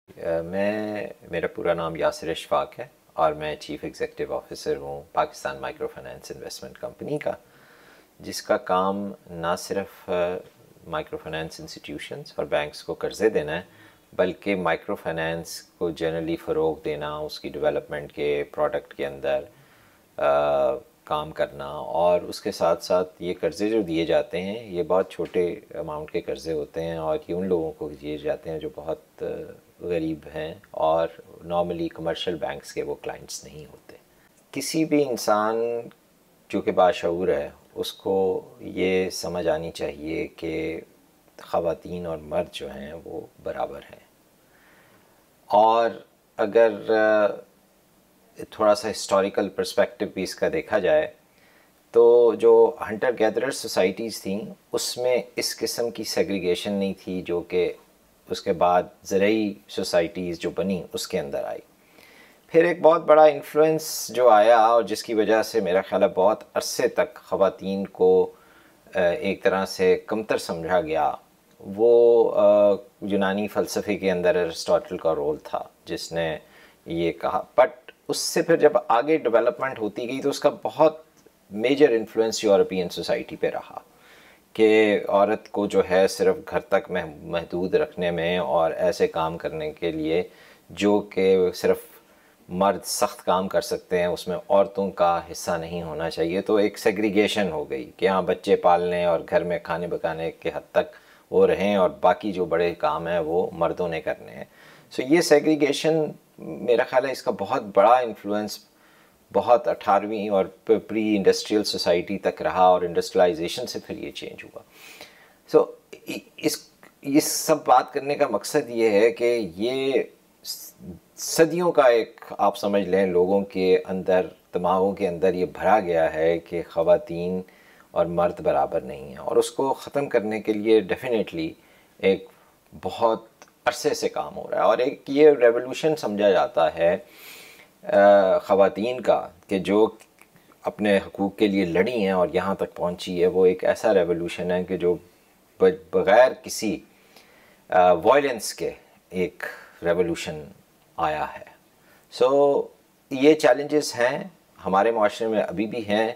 मेरा पूरा नाम यासिर इशफाक है और मैं चीफ़ एग्ज़ीक्यूटिव ऑफिसर हूँ Pakistan micro finance investment company का, जिसका काम ना सिर्फ माइक्रो फाइनेंस इंस्टीट्यूशंस और बैंक्स को कर्ज़े देना है, बल्कि माइक्रो फाइनेंस को जनरली फ़रोग़ देना, उसकी डेवलपमेंट के प्रोडक्ट के अंदर काम करना। और उसके साथ साथ ये कर्ज़े जो दिए जाते हैं ये बहुत छोटे अमाउंट के कर्ज़े होते हैं और ये उन लोगों को दिए जाते हैं जो बहुत गरीब हैं और नॉर्मली कमर्शियल बैंक्स के वो क्लाइंट्स नहीं होते। किसी भी इंसान जो कि बाशऊर है उसको ये समझ आनी चाहिए कि ख़वातीन और मर्द जो हैं वो बराबर हैं। और अगर थोड़ा सा हिस्टोरिकल पर्सपेक्टिव भी इसका देखा जाए तो जो हंटर गैदरर सोसाइटीज़ थी उसमें इस किस्म की सेग्रीगेशन नहीं थी जो कि उसके बाद ज़रई सोसाइटीज़ जो बनी उसके अंदर आई। फिर एक बहुत बड़ा इन्फ्लुएंस जो आया और जिसकी वजह से मेरा ख़्याल है बहुत अरसे तक ख़वातीन को एक तरह से कमतर समझा गया, वो यूनानी फ़लसफ़े के अंदर अरिस्टोटल का रोल था जिसने ये कहा। बट उससे फिर जब आगे डेवलपमेंट होती गई तो उसका बहुत मेजर इन्फ्लुएंस यूरोपियन सोसाइटी पे रहा कि औरत को जो है सिर्फ घर तक महदूद रखने में और ऐसे काम करने के लिए जो कि सिर्फ मर्द सख्त काम कर सकते हैं उसमें औरतों का हिस्सा नहीं होना चाहिए। तो एक सेग्रीगेशन हो गई कि हाँ, बच्चे पालने और घर में खाने पकाने के हद तक वो रहें और बाकी जो बड़े काम हैं वो मर्दों ने करने हैं। सो ये सेग्रीगेशन मेरा ख्याल है इसका बहुत बड़ा इन्फ्लुएंस बहुत 18वीं और प्री इंडस्ट्रियल सोसाइटी तक रहा और इंडस्ट्रियलाइजेशन से फिर ये चेंज हुआ। सो इस सब बात करने का मकसद ये है कि ये सदियों का एक आप समझ लें लोगों के अंदर दिमागों के अंदर ये भरा गया है कि ख़वातीन और मर्द बराबर नहीं हैं और उसको ख़त्म करने के लिए डेफिनेटली एक बहुत अरसे से काम हो रहा है। और एक ये रेवोल्यूशन समझा जाता है ख़वातीन का कि जो अपने हकूक़ के लिए लड़ी हैं और यहाँ तक पहुँची है, वो एक ऐसा रेवोल्यूशन है कि जो बग़ैर किसी वायलेंस के एक रेवोल्यूशन आया है। सो ये चैलेंजेस हैं हमारे माशरे में अभी भी हैं,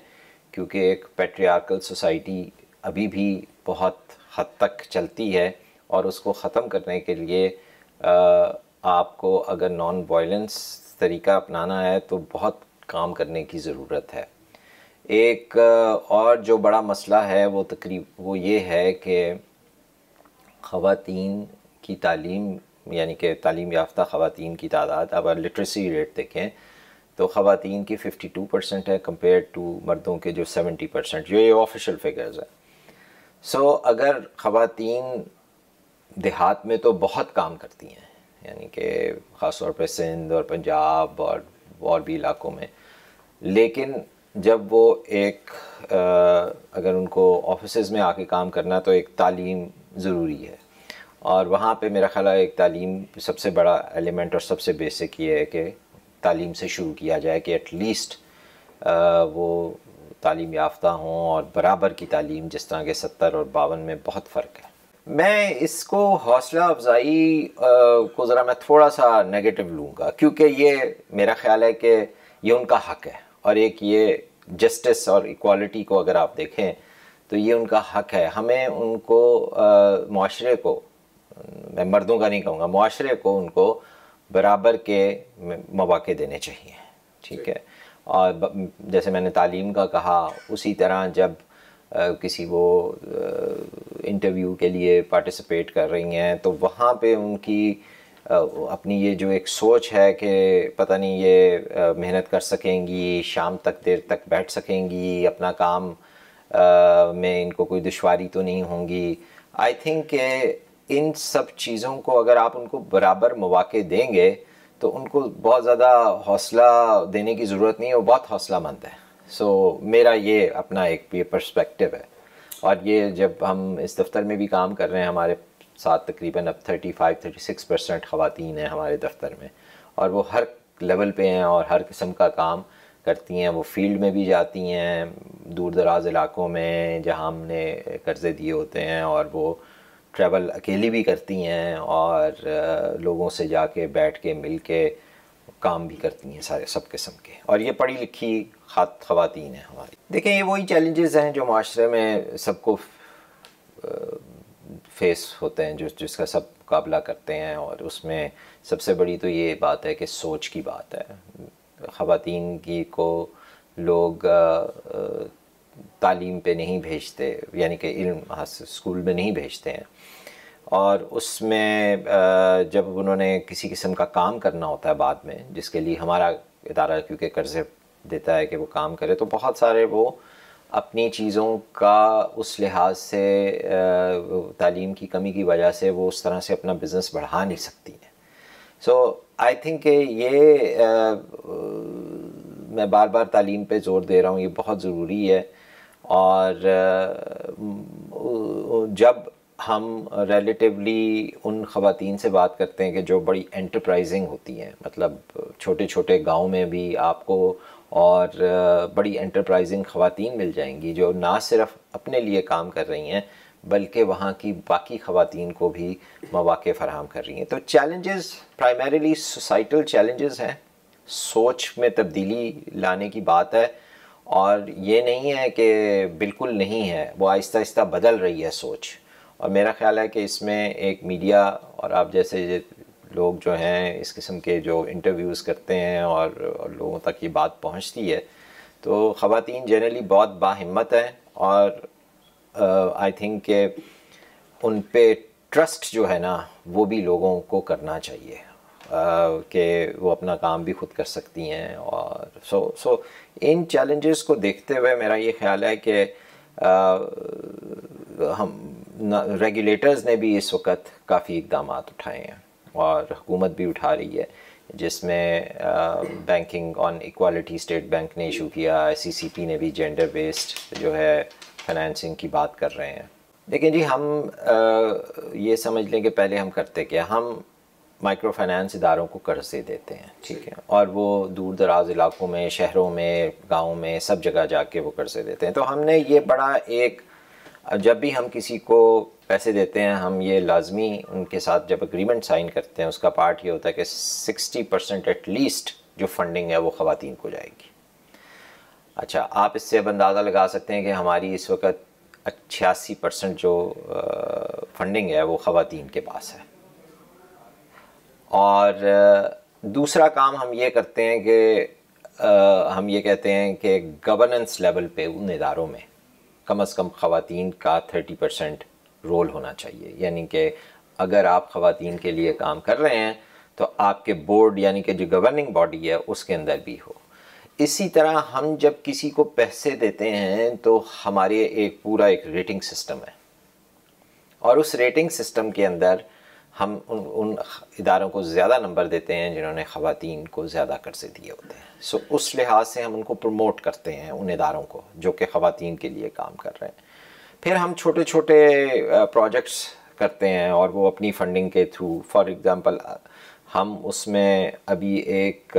क्योंकि एक पैट्रियार्कल सोसाइटी अभी भी बहुत हद तक चलती है और उसको ख़त्म करने के लिए आपको अगर नॉन वायलेंस तरीका अपनाना है तो बहुत काम करने की ज़रूरत है। एक और जो बड़ा मसला है वो ये है कि ख़वातीन की तालीम, यानी कि तालीम याफ्ता ख़वातीन की तादाद, अब लिटरेसी रेट देखें तो ख़वातीन की 52% है कंपेयर टू मर्दों के जो 70%, जो ये ऑफिशियल फिगर्स है। सो अगर ख़वातीन देहात में तो बहुत काम करती हैं, यानी कि ख़ास तौर पर सिंध और पंजाब और भी इलाक़ों में, लेकिन जब वो एक अगर उनको ऑफिसेज़ में आके काम करना तो एक तालीम ज़रूरी है। और वहाँ पे मेरा ख़्याल है एक तालीम सबसे बड़ा एलिमेंट और सबसे बेसिक ये है कि तालीम से शुरू किया जाए कि एटलीस्ट वो तालीम याफ्ता हों और बराबर की तालीम, जिस तरह के 70 और 52 में बहुत फ़र्क है। मैं इसको हौसला अफजाई को ज़रा मैं थोड़ा सा नेगेटिव लूँगा, क्योंकि ये मेरा ख़्याल है कि ये उनका हक़ है और एक ये जस्टिस और इक्वालिटी को अगर आप देखें तो ये उनका हक़ है। हमें उनको मुआशरे को, मैं मर्दों का नहीं कहूँगा, मुआशरे को उनको बराबर के मौक़े देने चाहिए, ठीक है। और जैसे मैंने तालीम का कहा, उसी तरह जब किसी वो इंटरव्यू के लिए पार्टिसिपेट कर रही हैं तो वहाँ पे उनकी अपनी ये जो एक सोच है कि पता नहीं ये मेहनत कर सकेंगी, शाम तक देर तक बैठ सकेंगी, अपना काम में इनको कोई दुश्वारी तो नहीं होंगी। आई थिंक इन सब चीज़ों को अगर आप उनको बराबर मौक़े देंगे तो उनको बहुत ज़्यादा हौसला देने की ज़रूरत नहीं है, वो बहुत हौसलामंद है। सो मेरा ये अपना एक ये पर्सपेक्टिव है। और ये जब हम इस दफ़्तर में भी काम कर रहे हैं, हमारे साथ तकरीबन अब 35-36% ख़वातीन हैं हमारे दफ्तर में, और वो हर लेवल पे हैं और हर किस्म का काम करती हैं। वो फील्ड में भी जाती हैं, दूर दराज इलाक़ों में जहाँ हमने कर्ज़े दिए होते हैं, और वो ट्रैवल अकेली भी करती हैं और लोगों से जाके बैठ के मिल के काम भी करती हैं सारे सब किस्म के, और ये पढ़ी लिखी ख़वातीन हैं हमारी। देखें, ये वही चैलेंजेस हैं जो माशरे में सबको फेस होते हैं, जिसका सब मुकाबला करते हैं, और उसमें सबसे बड़ी तो ये बात है कि सोच की बात है। ख़वातीन की को लोग तालीम पे नहीं भेजते, यानी कि इल्म स्कूल में नहीं भेजते हैं, और उसमें जब उन्होंने किसी किस्म का काम करना होता है बाद में, जिसके लिए हमारा इदारा क्योंकि कर्ज़े देता है कि वो काम करे, तो बहुत सारे वो अपनी चीज़ों का उस लिहाज से तालीम की कमी की वजह से वो उस तरह से अपना बिज़नेस बढ़ा नहीं सकती हैं। सो आई थिंक ये मैं बार बार तालीम पे ज़ोर दे रहा हूँ, ये बहुत ज़रूरी है। और जब हम रिलेटिवली उन ख़वातीन से बात करते हैं कि जो बड़ी एंटरप्राइजिंग होती हैं, मतलब छोटे छोटे गांव में भी आपको और बड़ी एंटरप्राइजिंग ख़वातीन मिल जाएंगी जो ना सिर्फ अपने लिए काम कर रही हैं बल्कि वहाँ की बाकी ख़वातीन को भी मौक़े फ़राहम कर रही हैं। तो चैलेंजेस प्राइमरीली सोसाइटल चैलेंजेस हैं, सोच में तब्दीली लाने की बात है, और ये नहीं है कि बिल्कुल नहीं है, वो आहिस्ता आहिस्ता बदल रही है सोच। और मेरा ख़्याल है कि इसमें एक मीडिया और आप जैसे लोग जो हैं इस किस्म के जो इंटरव्यूज़ करते हैं और लोगों तक ये बात पहुंचती है, तो ख़वातीन जनरली बहुत बाहिम्मत हैं, और आई थिंक के उन पे ट्रस्ट जो है ना वो भी लोगों को करना चाहिए कि वो अपना काम भी खुद कर सकती हैं। और सो इन चैलेंजेस को देखते हुए मेरा ये ख़्याल है कि हम रेगुलेटर्स ने भी इस वक्त काफ़ी इक़दाम उठाए हैं और हुकूमत भी उठा रही है, जिसमें banking on equality state bank ने इशू किया, SECP ने भी जेंडर बेस्ड जो है फाइनेंसिंग की बात कर रहे हैं। लेकिन जी हम ये समझ लें कि पहले हम करते क्या, हम माइक्रो फाइनेंस इदारों को कर्ज़े देते हैं, ठीक है, और वो दूर दराज इलाकों में, शहरों में, गाँव में, सब जगह जाके वो कर्ज़े देते हैं। तो हमने ये बड़ा एक, जब भी हम किसी को पैसे देते हैं हम ये लाजमी उनके साथ जब एग्रीमेंट साइन करते हैं उसका पार्ट ये होता है कि 60% एटलीस्ट जो फंडिंग है वो ख़वातीन को जाएगी। अच्छा, आप इससे अब अंदाज़ा लगा सकते हैं कि हमारी इस वक्त 86% जो फंडिंग है वो ख़वातीन के पास है। और दूसरा काम हम ये करते हैं कि हम ये कहते हैं कि गवर्नेंस लेवल पे उन इदारों में कम से कम ख़वातीन का 30% रोल होना चाहिए, यानी कि अगर आप ख़वातीन के लिए काम कर रहे हैं तो आपके बोर्ड यानी कि जो गवर्निंग बॉडी है उसके अंदर भी हो। इसी तरह हम जब किसी को पैसे देते हैं तो हमारे एक पूरा एक रेटिंग सिस्टम है, और उस रेटिंग सिस्टम के अंदर हम उन इदारों को ज़्यादा नंबर देते हैं जिन्होंने ख़वातीन को ज़्यादा कर्ज़े दिए होते हैं। सो उस लिहाज से हम उनको प्रमोट करते हैं उन इदारों को जो कि ख़वातीन के लिए काम कर रहे हैं। फिर हम छोटे छोटे प्रोजेक्ट्स करते हैं और वो अपनी फंडिंग के थ्रू, फॉर एग्ज़ाम्पल हम उसमें अभी एक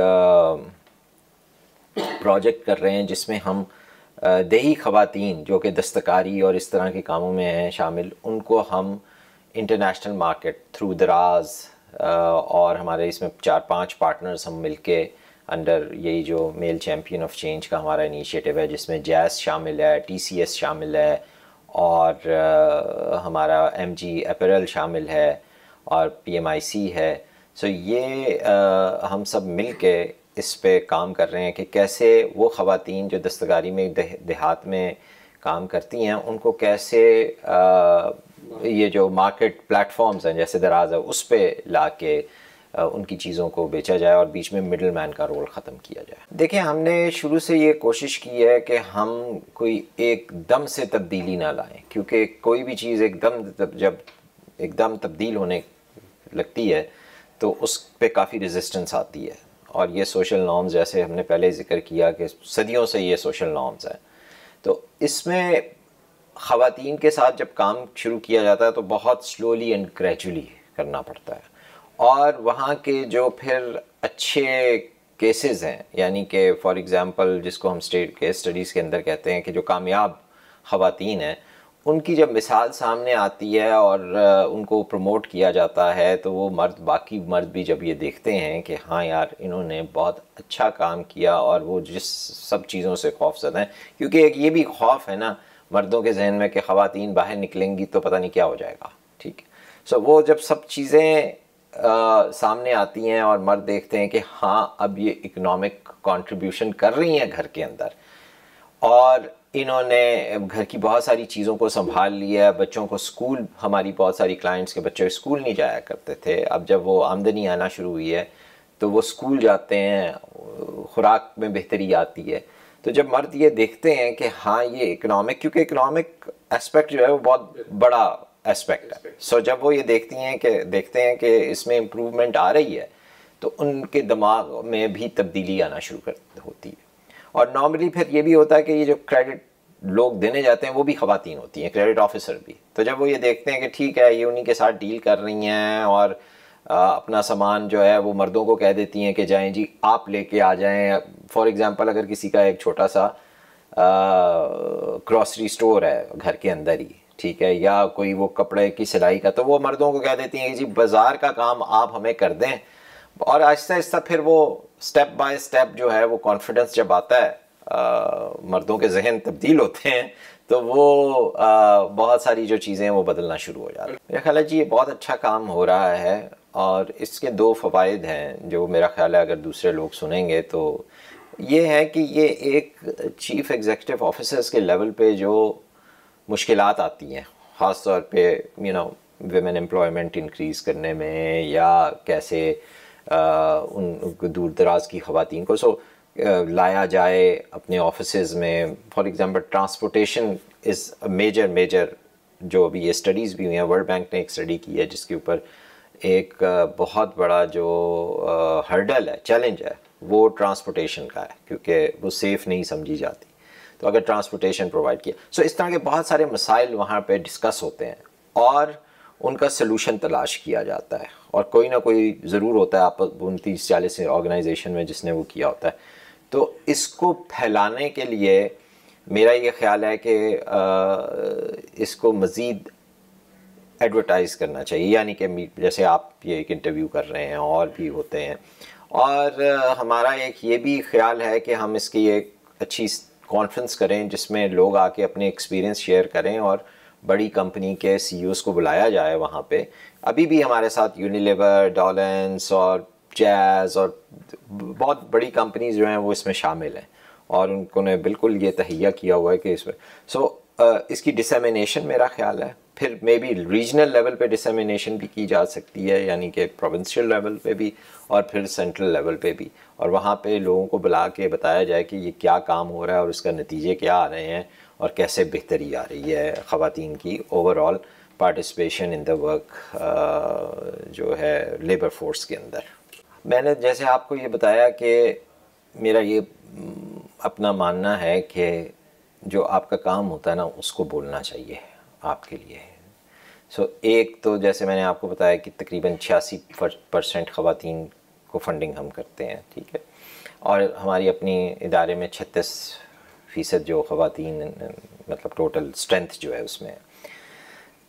प्रोजेक्ट कर रहे हैं जिसमें हम देही ख़वातीन जो कि दस्तकारी और इस तरह के कामों में हैं शामिल, उनको हम इंटरनेशनल मार्केट थ्रू दराज और हमारे इसमें 4-5 पार्टनर्स हम मिलके अंडर यही जो मेल चैम्पियन ऑफ चेंज का हमारा इनिशिएटिव है जिसमें जैस शामिल है, TCS शामिल है और हमारा MG अपैरल शामिल है और PMIC है। सो ये हम सब मिल के इस पे काम कर रहे हैं कि कैसे वो ख़वातीन जो दस्तकारी में देहात में काम करती हैं उनको कैसे ये जो मार्केट प्लेटफॉर्म्स हैं जैसे दराज है उस पे ला के उनकी चीज़ों को बेचा जाए और बीच में मिडल मैन का रोल ख़त्म किया जाए। देखिए, हमने शुरू से ये कोशिश की है कि हम कोई एकदम से तब्दीली ना लाएं, क्योंकि कोई भी चीज़ जब एकदम तब्दील होने लगती है तो उस पे काफ़ी रेजिस्टेंस आती है। और ये सोशल नॉर्म्स, जैसे हमने पहले ज़िक्र किया कि सदियों से ये सोशल नॉर्म्स हैं, तो इसमें ख़वातीन के साथ जब काम शुरू किया जाता है तो बहुत स्लोली एंड ग्रेजुअली करना पड़ता है। और वहाँ के जो फिर अच्छे केसेस हैं, यानी कि फॉर एग्ज़ाम्पल जिसको हम स्टेट केस स्टडीज़ के अंदर कहते हैं कि जो कामयाब ख़वातीन हैं उनकी जब मिसाल सामने आती है और उनको प्रमोट किया जाता है तो वो बाकी मर्द भी जब ये देखते हैं कि हाँ यार इन्होंने बहुत अच्छा काम किया और वो जिस सब चीज़ों से खौफज़दा हैं, क्योंकि एक ये भी खौफ है ना मर्दों के जहन में कि ख़वातीन बाहर निकलेंगी तो पता नहीं क्या हो जाएगा, ठीक है। सो वो जब सब चीज़ें सामने आती हैं और मर्द देखते हैं कि हाँ अब ये इकोनॉमिक कंट्रीब्यूशन कर रही हैं घर के अंदर और इन्होंने घर की बहुत सारी चीज़ों को संभाल लिया है, बच्चों को स्कूल, हमारी बहुत सारी क्लाइंट्स के बच्चे स्कूल नहीं जाया करते थे, अब जब वो आमदनी आना शुरू हुई है तो वो स्कूल जाते हैं, खुराक में बेहतरी आती है। तो जब मर्द ये देखते हैं कि हाँ ये इकोनॉमिक, क्योंकि इकोनॉमिक एस्पेक्ट जो है वो बहुत बड़ा एस्पेक्ट है, सो जब वो ये देखते हैं कि इसमें इम्प्रूवमेंट आ रही है तो उनके दिमाग में भी तब्दीली आना शुरू कर होती है। और नॉर्मली फिर ये भी होता है कि ये जो क्रेडिट लोग देने जाते हैं वो भी ख़वातीन होती हैं, क्रेडिट ऑफिसर भी। तो जब वो ये देखते हैं कि ठीक है ये उन्हीं के साथ डील कर रही हैं और अपना सामान जो है वो मर्दों को कह देती हैं कि जाएं जी आप लेके आ जाएं। फॉर एग्जांपल अगर किसी का एक छोटा सा ग्रॉसरी स्टोर है घर के अंदर ही, ठीक है, या कोई वो कपड़े की सिलाई का, तो वो मर्दों को कह देती हैं कि जी बाज़ार का काम आप हमें कर दें। और आहिस्ता आहिस्ता फिर वो स्टेप बाय स्टेप जो है वो कॉन्फिडेंस जब आता है, मर्दों के जहन तब्दील होते हैं तो वो बहुत सारी जो चीज़ें हैं वो बदलना शुरू हो जाती हैं। मेरा ख्याल है जी ये बहुत अच्छा काम हो रहा है और इसके दो फ़वाइद हैं जो मेरा ख्याल है अगर दूसरे लोग सुनेंगे तो ये है कि ये एक चीफ़ एग्जीक्यूटिव ऑफिसर्स के लेवल पे जो मुश्किलात आती हैं, ख़ास तौर पे विमेन एम्प्लॉयमेंट इंक्रीज़ करने में या कैसे उन दूर दराज की ख़वातीन को लाया जाए अपने ऑफिसेज़ में। For example transportation is major जो अभी ये स्टडीज़ भी हुई हैं, वर्ल्ड बैंक ने एक स्टडी की है जिसके ऊपर एक बहुत बड़ा जो हर्डल है, चैलेंज है, वो ट्रांसपोर्टेशन का है क्योंकि वो सेफ़ नहीं समझी जाती। तो अगर ट्रांसपोर्टेशन प्रोवाइड किया, सो इस तरह के बहुत सारे मसाइल वहाँ पे डिस्कस होते हैं और उनका सलूशन तलाश किया जाता है और कोई ना कोई ज़रूर होता है आप 29-40 ऑर्गेनाइजेशन में जिसने वो किया होता है। तो इसको फैलाने के लिए मेरा ये ख़्याल है कि इसको मज़ीद एडवर्टाइज़ करना चाहिए, यानी कि जैसे आप ये एक इंटरव्यू कर रहे हैं और भी होते हैं, और हमारा एक ये भी ख्याल है कि हम इसकी एक अच्छी कॉन्फ्रेंस करें जिसमें लोग आके अपने एक्सपीरियंस शेयर करें और बड़ी कंपनी के सीईओज़ को बुलाया जाए वहाँ पे। अभी भी हमारे साथ यूनिलीवर, डॉलेंस और जैज़ और बहुत बड़ी कंपनीज जो हैं वो इसमें शामिल हैं और उनको ने बिल्कुल ये तहैया किया हुआ है कि इसमें इसकी डिसेमिनेशन मेरा ख्याल है, फिर मे बी रीजनल लेवल पे डिसेमिनेशन भी की जा सकती है, यानी कि प्रोविंशियल लेवल पे भी और फिर सेंट्रल लेवल पे भी, और वहाँ पे लोगों को बुला के बताया जाए कि ये क्या काम हो रहा है और उसका नतीजे क्या आ रहे हैं और कैसे बेहतरी आ रही है ख़वातीन की overall participation in the work जो है लेबर फोर्स के अंदर। मैंने जैसे आपको ये बताया कि मेरा ये अपना मानना है कि जो आपका काम होता है ना उसको बोलना चाहिए आपके लिए। एक तो जैसे मैंने आपको बताया कि तकरीबन 86% ख़वातीन को फंडिंग हम करते हैं, ठीक है, और हमारी अपनी इदारे में 36% जो ख़वातीन मतलब टोटल स्ट्रेंथ जो है उसमें।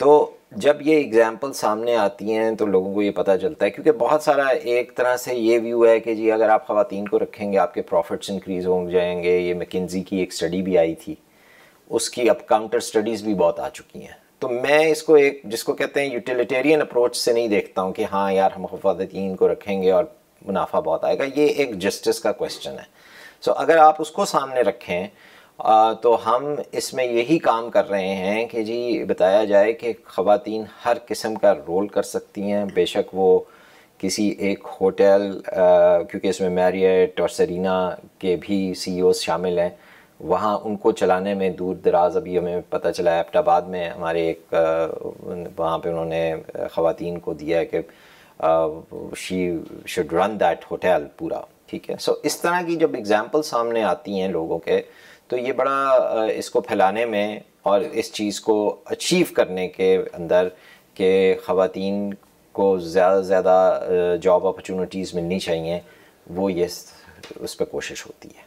तो जब ये एग्ज़ाम्पल सामने आती हैं तो लोगों को ये पता चलता है, क्योंकि बहुत सारा एक तरह से ये व्यू है कि जी अगर आप ख़वातीन को रखेंगे आपके प्रॉफिट्स इंक्रीज़ हो जाएंगे। ये मैकिन्जी की एक स्टडी भी आई थी, उसकी अब काउंटर स्टडीज़ भी बहुत आ चुकी हैं। तो मैं इसको एक जिसको कहते हैं यूटिलिटेरियन अप्रोच से नहीं देखता हूँ कि हाँ यार हम ख़वातीन को रखेंगे और मुनाफा बहुत आएगा। ये एक जस्टिस का क्वेश्चन है। अगर आप उसको सामने रखें तो हम इसमें यही काम कर रहे हैं कि जी बताया जाए कि ख़वातीन हर किस्म का रोल कर सकती हैं, बेशक वो किसी एक होटल क्योंकि इसमें मैरियट और सेरीना के भी सीईओ शामिल हैं, वहाँ उनको चलाने में दूर दराज अभी हमें पता चला एबटाबाद में हमारे एक वहाँ पे उन्होंने ख़वातीन को दिया है कि she should run that hotel पूरा, ठीक है। इस तरह की जब एग्ज़ाम्पल सामने आती हैं लोगों के तो ये बड़ा इसको फैलाने में और इस चीज़ को अचीव करने के अंदर के ख़वातीन को ज़्यादा से ज़्यादा जॉब अपॉर्चुनिटीज़ मिलनी चाहिए, वो ये उस पर कोशिश होती है।